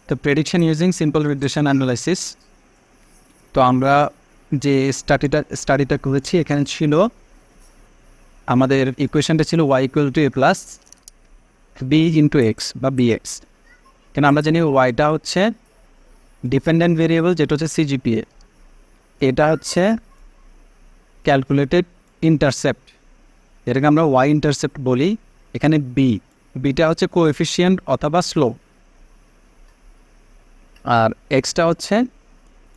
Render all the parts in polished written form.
তো prediction using simple regression analysis. তো আমরা যে স্টাডিটা করেছি এখানে ছিল আমাদের ইকুয়েশনটা ছিল y equal to a plus B into X বা bx। কেন আমরা জানি ওয়াইটা হচ্ছে ডিপেন্ডেন্ট ভেরিয়েবল যেটা হচ্ছে সিজিপিএ, এটা হচ্ছে ক্যালকুলেটেড ইন্টারসেপ্ট যেটাকে আমরা ওয়াই ইন্টারসেপ্ট বলি। এখানে বিটা হচ্ছে কোএফিসিয়েন্ট অথবা স্লোপ, আর এক্সটা হচ্ছে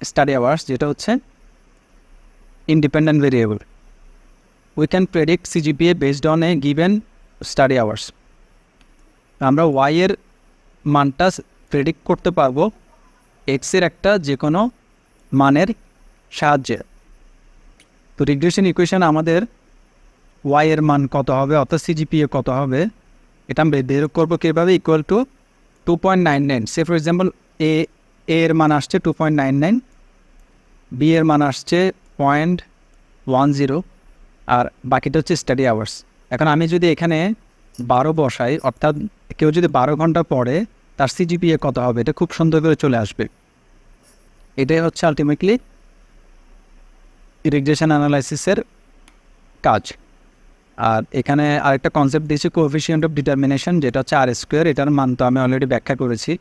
স্টাডি আওয়ার্স যেটা হচ্ছে independent variable. We can predict CGPA based on a given study hours. আমরা ওয়াইয়ের মানটা প্রেডিক্ট করতে পারবো এক্সের একটা যে কোনো মানের সাহায্যে। তো রিগ্রেশন ইকুয়েশন আমাদের ওয়াইয়ের মান কত হবে অর্থাৎ সিজিপিএ কত হবে এটা আমরা বের করবো কীভাবে, equal to 2.99। Say for example এর মান আসছে 2.99, বি এর মান আসছে 0.10, আর বাকিটা হচ্ছে স্টাডি আওয়ার্স। এখন আমি যদি এখানে 12 বসাই, অর্থাৎ কেউ যদি 12 ঘন্টা পড়ে তার সিজিপিএ কত হবে এটা খুব সুন্দর করে চলে আসবে। এটাই হচ্ছে আলটিমেটলি রিগ্রেশন অ্যানালাইসিসের কাজ। আর এখানে আরেকটা কনসেপ্ট দিয়েছি কোএফিসিয়েন্ট অফ ডিটারমিনেশন, যেটা হচ্ছে আর স্কোয়ার। এটার মান তো আমি অলরেডি ব্যাখ্যা করেছি,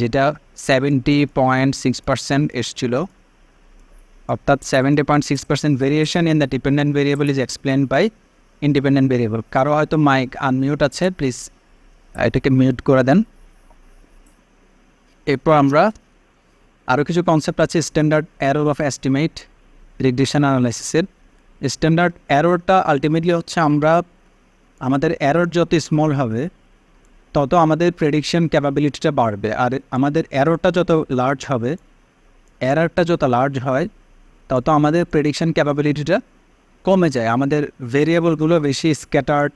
যেটা 70.6% এসছিল, অর্থাৎ 70.6% variation in the dependent variable is explain by independent variable. কারো হয়তো মাইক আনমিউট আছে, প্লিজ এটাকে মিউট করে দেন। এরপর আমরা আরও কিছু কনসেপ্ট আছে standard error of estimate regression অ্যানালাইসিসের। স্ট্যান্ডার্ড এররটা আলটিমেটলি হচ্ছে আমাদের এরর যত স্মল হবে তত আমাদের প্রেডিকশন ক্যাপাবিলিটিটা বাড়বে, আর আমাদের এররটা যত লার্জ হয় তত আমাদের প্রেডিকশন ক্যাপাবিলিটিটা কমে যায়। আমাদের ভেরিয়েবলগুলো বেশি স্ক্যাটার্ড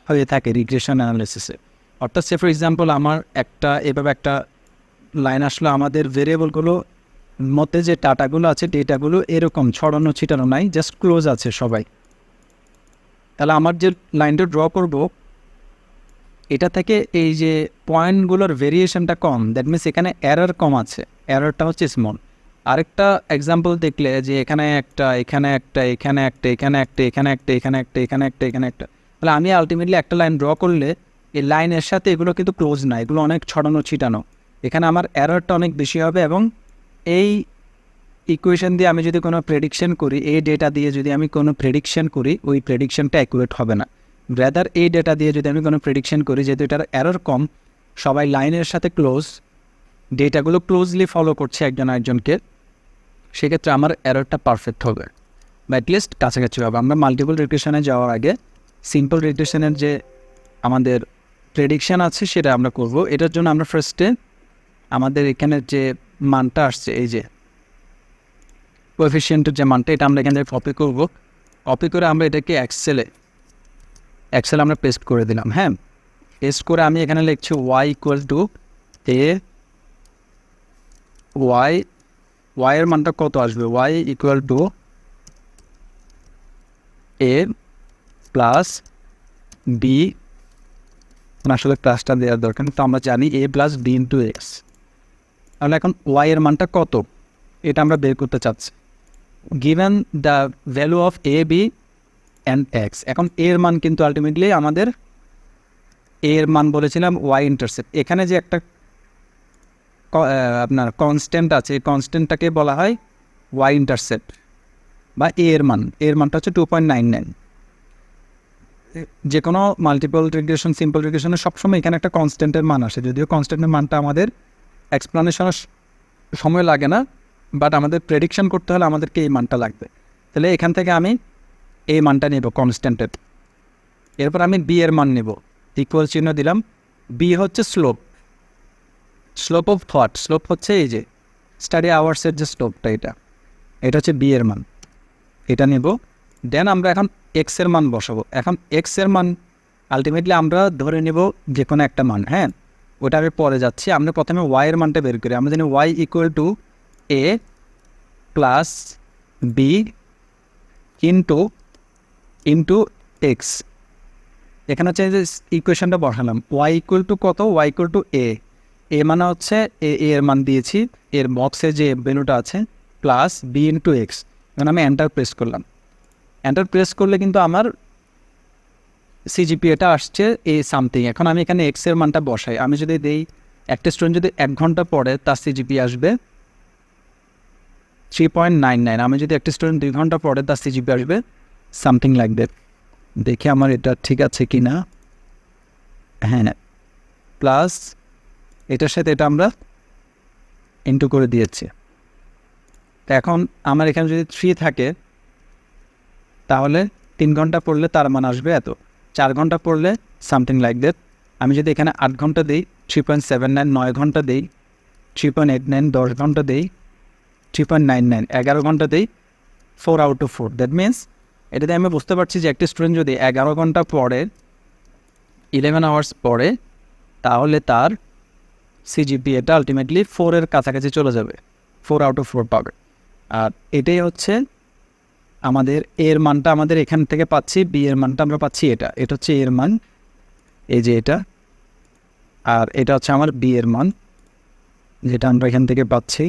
হয়ে থাকে রিগ্রেশন অ্যানালাইসিসে। অর্থাৎ সে ফর এক্সাম্পল আমার এভাবে একটা লাইন আসলো, আমাদের ভেরিয়েবলগুলো মধ্যে যে ডাটাগুলো আছে ডেটাগুলো এরকম ছড়ানো ছিটানো নাই, জাস্ট ক্লোজ আছে সবাই। তাহলে আমার যে লাইনটা ড্র করব এটা থেকে এই যে পয়েন্টগুলোর ভেরিয়েশনটা কম, দ্যাট মিনস এখানে এরর কম আছে, এররটা হচ্ছে স্মল। আরেকটা এক্সাম্পল দেখলে যে এখানে একটা, তাহলে আমি আলটিমেটলি একটা লাইন ড্র করলে এই লাইনের সাথে এগুলো কিন্তু ক্লোজ না, এগুলো অনেক ছড়ানো ছিটানো। এখানে আমার এররটা অনেক বেশি হবে, এবং এই ইকুয়েশন দিয়ে আমি যদি কোনো প্রেডিকশন করি, এই ডেটা দিয়ে যদি আমি কোনো প্রেডিকশন করি, ওই প্রেডিকশনটা অ্যাকুরেট হবে না। রাদার এই ডেটা দিয়ে যদি আমি কোনো প্রেডিকশন করি, যেহেতু এটার এরর কম, সবাই লাইনের সাথে ক্লোজ, ডেটাগুলো ক্লোজলি ফলো করছে একজন আরেকজনকে, সেক্ষেত্রে আমার এররটা পারফেক্ট হবে বা অ্যাটলিস্ট কাছাকাছি হবে। আমরা মাল্টিপল রিগ্রেশনে যাওয়ার আগে সিম্পল রিগ্রেশনের যে আমাদের প্রেডিকশন আছে সেটা আমরা করব। এটার জন্য আমরা ফার্স্টে আমাদের এখানে যে মানটা আসছে, এই যে কোএফিসিয়েন্টের যে মানটা, এটা আমরা এখান থেকে কপি করে আমরা এটাকে এক্সেলে আমরা পেস্ট করে দিলাম। হ্যাঁ, পেস্ট করে আমি এখানে লিখছি ওয়াই ইকুয়াল টু এ, ওয়াইয়ের মানটা কত আসবে, Y equal to A plus B, আসলে প্লাসটা দেওয়ার দরকার, তো আমরা জানি A plus B into X. তাহলে এখন ওয়াইয়ের মানটা কত এটা আমরা বের করতে চাচ্ছি, given the value of A B and X. এখন এর মান কিন্তু আলটিমেটলি আমাদের এর মান বলেছিলাম ওয়াই ইন্টারসেপ্ট। এখানে যে একটা আপনার কনস্ট্যান্ট আছে, এই কনস্ট্যান্টটাকে বলা হয় ওয়াই ইন্টারসেপ্ট বা এর মানটা হচ্ছে 2.99। যে কোনো মাল্টিপল রিগ্রেশন, সিম্পল রিগ্রেশনে সবসময় এখানে একটা কনস্ট্যান্টের মান আসে, যদিও কনস্ট্যান্টের মানটা আমাদের এক্সপ্লানেশনের সময় লাগে না, বাট আমাদের প্রেডিকশন করতে হলে আমাদেরকে এই মানটা লাগবে। তাহলে এখান থেকে আমি এই মানটা নেব কনস্ট্যান্টের, এরপর আমি বি এর মান নেব, ইকুয়াল চিহ্ন দিলাম। বি হচ্ছে স্লোপ অফ থট, স্লোপ হচ্ছে এই যে স্টাডি আওয়ার্সের যে স্লোপটা, এটা হচ্ছে বি এর মান, এটা নেব। দেন আমরা এখন এক্সের মান বসাবো। এখন এক্সের মান আলটিমেটলি আমরা ধরে নেব যে কোনো একটা মান, হ্যাঁ, ওটা আমি পরে যাচ্ছি। আমরা প্রথমে ওয়াইয়ের মানটা বের করি। আমরা জানি Y equal to A plus B into X. এখানে হচ্ছে যে ইকুয়েশনটা বসালাম, ওয়াই ইকুয়াল টু কত, ওয়াই ইকুয়াল টু এ। এ মানে হচ্ছে এর মান দিয়েছি, এর বক্সে যে ভ্যালুটা আছে প্লাস বি ইন্টু এক্স। এখন আমি এন্টার প্রেস করলাম, এন্টার প্রেস করলে কিন্তু আমার সিজিপিএটা আসছে এ সামথিং। এখন আমি এখানে এক্সের মানটা বসাই, আমি যদি দেই একটা স্টুডেন্ট যদি 1 ঘন্টা পড়ে তার সিজিপি আসবে 3.99, আমি যদি একটা স্টুডেন্ট 2 ঘন্টা পড়ে তার সিজিপি আসবে সামথিং লাইক দ্যাট। দেখি আমার এটা ঠিক আছে কি না। হ্যাঁ, প্লাস এটার সাথে এটা আমরা ইন্টু করে দিয়েছি। তো এখন আমার এখানে যদি 3 থাকে তাহলে 3 ঘন্টা পড়লে তার মান আসবে এত, 4 ঘন্টা পড়লে সামথিং লাইক দ্যাট। আমি যদি এখানে 8 ঘন্টা দিই 3.79, 9 ঘন্টা দিই 3.89, 10 ঘন্টা দিই 3.99, 11 ঘন্টা দিই 4 আউট অফ 4। দ্যাট মিনস এটাতে আমি বুঝতে পারছি যে একটা স্টুডেন্ট যদি 11 ঘন্টা পড়ে 11 আওয়ার্স পড়ে তাহলে তার সিজিপিএটা আলটিমেটলি 4-এর কাছাকাছি চলে যাবে, 4 আউট অফ 4 পাবে। আর এটাই হচ্ছে আমাদের এর মানটা আমাদের এখান থেকে পাচ্ছি, বি এর মানটা আমরা পাচ্ছি এটা হচ্ছে এর মান, এই যে এটা, আর এটা হচ্ছে আমার বি এর মান যেটা আমরা এখান থেকে পাচ্ছি,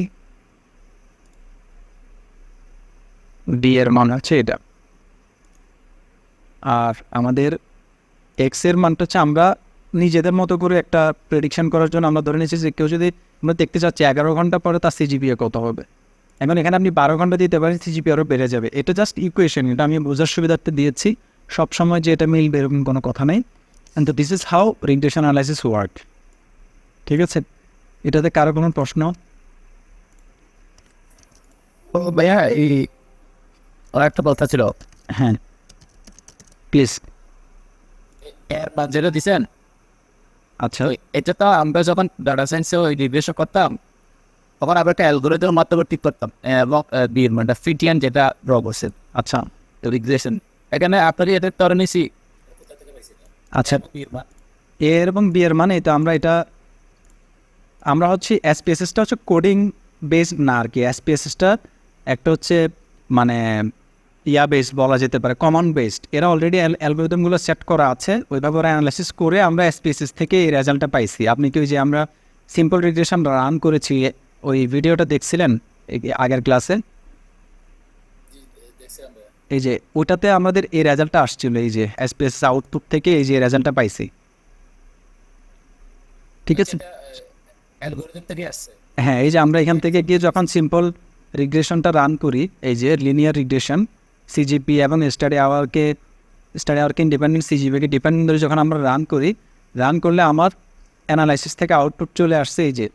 ডি এর মান হচ্ছে এটা। আর আমাদের এক্স এর মানটা হচ্ছে আমরা নিজেদের মতো করে একটা প্রেডিকশন করার জন্য আমরা ধরে নিয়েছি যে কেউ যদি আমরা দেখতে চাচ্ছি 11 ঘন্টা পরে তার সিজিপিএ কত হবে। এখন এখানে আপনি 12 ঘন্টা দিতে পারেন, সিজিপিএ আরও বেড়ে যাবে। এটা জাস্ট ইকুয়েশন, এটা আমি বোঝার সুবিধার্থে দিয়েছি, সবসময় যে এটা মিলবে এরকম কোনো কথা নেই। And this is how regression analysis work. ঠিক আছে, এটাতে কারো কোনো প্রশ্ন? ভাইয়া এই একটা কথা ছিল। হ্যাঁ প্লিজ। যেটা দিচ্ছেন, আচ্ছা, এটা তো আমরা যখন ডাটা সায়েন্সে ওই রিগ্রেশন করতাম তখন আমরা একটা অ্যালগোরিদমের মাধ্যমে ঠিক করতাম, এবং বিয়ের মানে ফিটিয়ান যেটা ড্র করছেন। আচ্ছা, রিগ্রেশন এখানে আপনারই এদের তরে নিছি। আচ্ছা, এ এবং বি এর মানে এটা আমরা হচ্ছে এসপিএসএসটা হচ্ছে কোডিং বেসড না আর কি। এসপিএসএসটা একটা হচ্ছে মানে বেসড বলা যেতে পারে, কমন বেসড। এরা অলরেডি অ্যালগরিদমগুলো সেট করা আছে, ওইভাবে ওরা অ্যানালাইসিস করে আমরা এসপিএসএস থেকে এই রেজাল্টটা পাইছি। আপনি কি ওই যে আমরা সিম্পল রিগ্রেশন রান করেছি ওই ভিডিওটা দেখছিলেন আগের ক্লাসে? এই যে ওটাতে আমাদের এই রেজাল্টটা আসছিল, এই যে এসপিএসএস আউটপুট থেকে এই যে রেজাল্টটা পাইছি। ঠিক আছে, হ্যাঁ, এই যে আমরা এখান থেকে গিয়ে যখন সিম্পল রিগ্রেশনটা রান করি, এই যে লিনিয়ার রিগ্রেশন সিজিপি এবং স্টাডি আওয়ারকে ইন্ডিপেন্ডেন্ট সিজিপিকে ডিপেন্ডেন্ট ধরে যখন আমরা রান করলে আমার অ্যানালাইসিস থেকে আউটপুট চলে আসছে। এই যে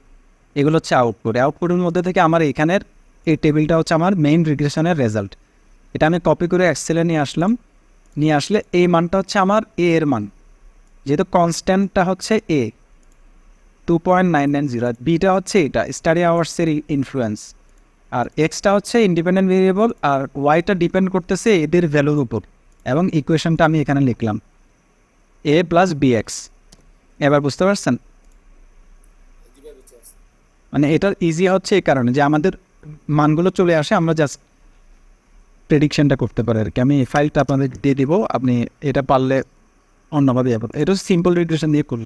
এগুলো হচ্ছে আউটপুটের মধ্যে থেকে আমার এখানের এই টেবিলটা হচ্ছে আমার মেইন রিগ্রেশনের রেজাল্ট। এটা আমি কপি করে এক্সেলে নিয়ে আসলে এই মানটা হচ্ছে আমার এ এর মান, যেহেতু কনস্ট্যান্টটা হচ্ছে এ 2.990, বিটা হচ্ছে এটা স্টাডি আওয়ার্সের ইনফ্লুয়েন্স, আর এক্সটা হচ্ছে ইন্ডিপেন্ডেন্ট ভেরিয়েবল, আর ওয়াইটা ডিপেন্ড করতেছে এদের ভ্যালুর উপর। এবং ইকুয়েশনটা আমি এখানে লিখলাম এ প্লাস বি এক্স। এবার বুঝতে পারছেন? মানে এটার ইজি হচ্ছে এই কারণে যে আমাদের মানগুলো চলে আসে, আমরা জাস্ট প্রেডিকশনটা করতে পারি আর কি। আমি ফাইলটা আপনাদের দিয়ে দিব, আপনি এটা পারলে অন্যভাবে এটা সিম্পল রিগ্রেশন দিয়ে করুন।